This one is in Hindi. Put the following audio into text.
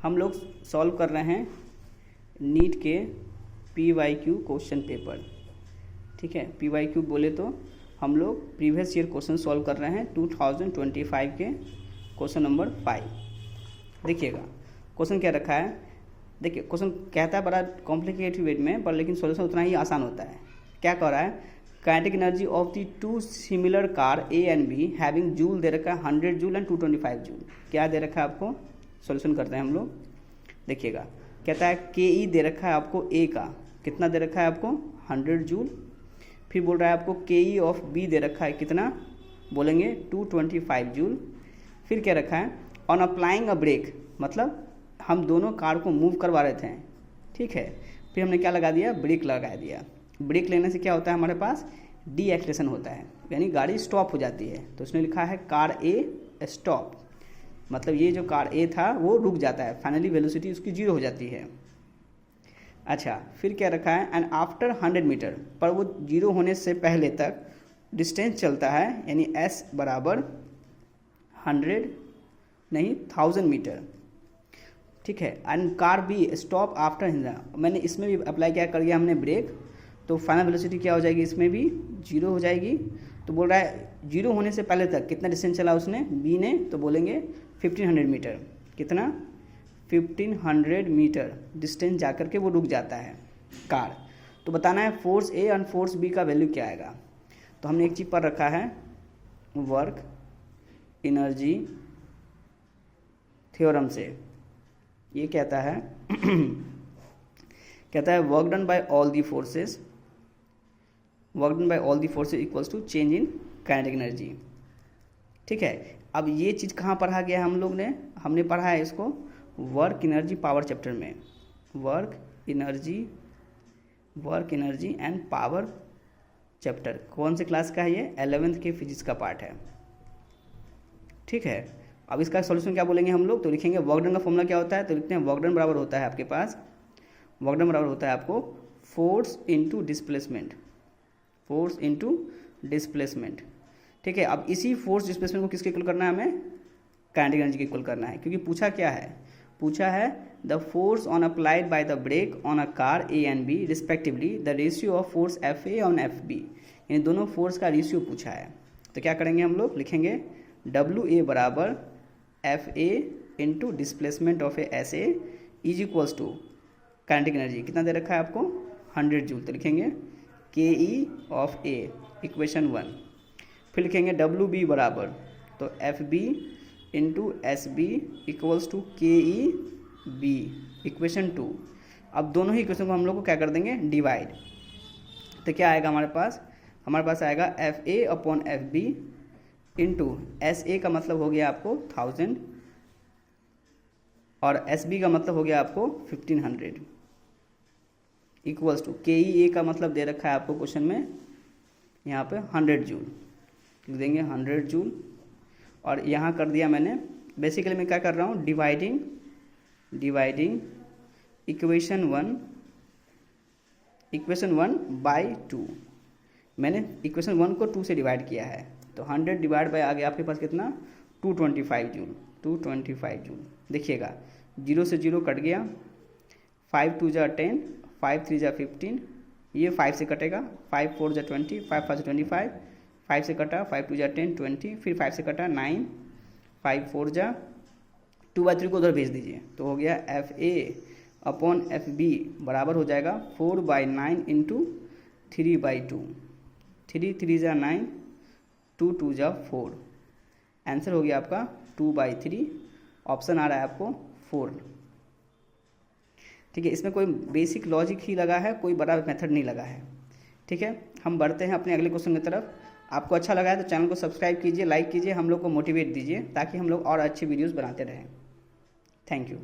हम लोग सॉल्व कर रहे हैं नीट के PYQ क्वेश्चन पेपर। ठीक है, PYQ बोले तो हम लोग प्रीवियस ईयर क्वेश्चन सॉल्व कर रहे हैं 2025 के क्वेश्चन नंबर 5। देखिएगा क्वेश्चन क्या रखा है। देखिए क्वेश्चन कहता है बड़ा कॉम्प्लिकेटेड वे में, पर लेकिन सॉल्यूशन उतना ही आसान होता है। क्या कह रहा है, kinetic energy of the two similar car A and B having joule दे रखा है 100 जूल एंड 225 जूल। क्या दे रखा है आपको, सॉल्यूशन करते हैं हम लोग। देखिएगा कहता है के दे रखा है आपको ए का, कितना दे रखा है आपको 100 जूल। फिर बोल रहा है आपको के ऑफ बी दे रखा है कितना, बोलेंगे 225 जूल। फिर क्या रखा है, ऑन अप्लाइंग अ ब्रेक, मतलब हम दोनों कार को मूव करवा रहे थे। ठीक है, फिर हमने क्या लगा दिया, ब्रेक लगा दिया। ब्रेक लेने से क्या होता है, हमारे पास डी एक्सलेशन होता है, यानी गाड़ी स्टॉप हो जाती है। तो उसने लिखा है कार ए स्टॉप, मतलब ये जो कार ए था वो रुक जाता है, फाइनली वेलोसिटी उसकी 0 हो जाती है। अच्छा, फिर क्या रखा है, एंड आफ्टर 100 मीटर, पर वो 0 होने से पहले तक डिस्टेंस चलता है, यानी एस बराबर 100 नहीं 1000 मीटर। ठीक है, and car be stop after 100, मैंने इसमें भी अप्लाई क्या कर दिया हमने ब्रेक, तो फाइनल वेलोसिटी क्या हो जाएगी, इसमें भी 0 हो जाएगी। तो बोल रहा है 0 होने से पहले तक कितना डिस्टेंस चला उसने, बी ने, तो बोलेंगे 1500 मीटर। कितना, 1500 मीटर डिस्टेंस जाकर के वो रुक जाता है कार। तो बताना है फोर्स ए और फोर्स बी का वैल्यू क्या आएगा। तो हमने एक चीज पर रखा है वर्क एनर्जी थ्योरम से। ये कहता है कहता है work done by all the forces, work done by all the forces equals to change in kinetic energy. ठीक है, अब ये चीज़ कहाँ पढ़ा गया हम लोग ने, हमने पढ़ा है इसको वर्क एनर्जी पावर चैप्टर में। Work energy and power chapter कौन से क्लास का है, ये 11th के फिजिक्स का पार्ट है। ठीक है, अब इसका सॉल्यूशन क्या बोलेंगे हम लोग, तो लिखेंगे वर्क डन का फॉर्मूला क्या होता है, तो लिखते हैं वर्क डन बराबर होता है आपके पास, वर्क डन बराबर होता है आपको force into displacement, force into displacement. ठीक है, अब इसी फोर्स डिस्प्लेसमेंट को किसके इक्वल करना है, हमें काइनेटिक एनर्जी के इक्वल करना है, क्योंकि पूछा क्या है, पूछा है the force on applied by the brake on a car A and B respectively the ratio of force F A on F B, यानी दोनों फोर्स का रेशियो पूछा है। तो क्या करेंगे हम लोग, लिखेंगे डब्ल्यू ए बराबर F A into displacement of A S A is equals to kinetic energy कितना दे रखा है आपको 100 जूल, तो लिखेंगे के ई ऑफ ए इक्वेशन 1। फिर लिखेंगे डब्ल्यू बी बराबर, तो F B into S B equals to K E B equation 2। अब दोनों ही इक्वेशन को हम लोग को क्या कर देंगे, डिवाइड। तो क्या आएगा हमारे पास आएगा F A upon F B into S A का मतलब हो गया आपको 1000 और एस बी का मतलब हो गया आपको 1500 इक्वल्स टू के ई ए का मतलब दे रखा है आपको क्वेश्चन में यहाँ पे 100 जूल, लिख देंगे 100 जूल। और यहाँ कर दिया मैंने, बेसिकली मैं क्या कर रहा हूँ, डिवाइडिंग इक्वेशन 1 बाई 2। मैंने इक्वेशन 1 को 2 से डिवाइड किया है, तो 100 डिवाइड बाई आ गया आपके पास कितना 225 जूल। देखिएगा 0 से 0 कट गया, 5 2 जा 10, 5 3 जा 15, ये 5 से कटेगा, 5 4 जा 20, 5 5 जा 25, 5 से कटा, 5 2 जा 10 20, फिर 5 से कटा 9, 5 4 जा 2/3 को उधर भेज दीजिए, तो हो गया F A upon F B बराबर हो जाएगा 4/9 इंटू 3/2, 3 3 जा 9, 2 2 जा 4, आंसर हो गया आपका 2/3। ऑप्शन आ रहा है आपको 4। ठीक है, इसमें कोई बेसिक लॉजिक ही लगा है, कोई बड़ा मेथड नहीं लगा है। ठीक है, हम बढ़ते हैं अपने अगले क्वेश्चन की तरफ। आपको अच्छा लगा है तो चैनल को सब्सक्राइब कीजिए, लाइक कीजिए, हम लोग को मोटिवेट दीजिए ताकि हम लोग और अच्छी वीडियोस बनाते रहें। Thank you.